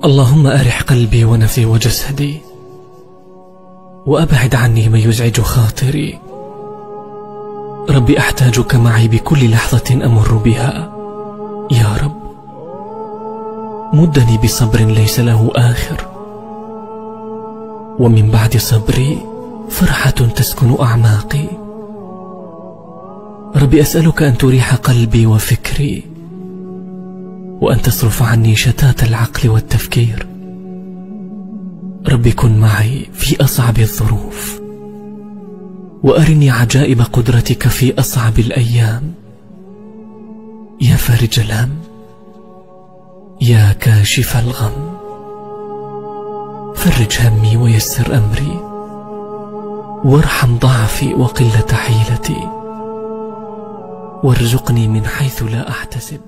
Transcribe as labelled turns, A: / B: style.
A: اللهم أرح قلبي ونفسي وجسدي، وأبعد عني ما يزعج خاطري. ربي أحتاجك معي بكل لحظة أمر بها يا رب. مدني بصبر ليس له آخر، ومن بعد صبري فرحة تسكن أعماقي. ربي أسألك أن تريح قلبي وفكري، وأن تصرف عني شتات العقل والتفكير. ربي كن معي في أصعب الظروف، وأرني عجائب قدرتك في أصعب الأيام. يا فارج الهم، يا كاشف الغم، فرج همي ويسر أمري، وارحم ضعفي وقلة حيلتي، وارزقني من حيث لا أحتسب.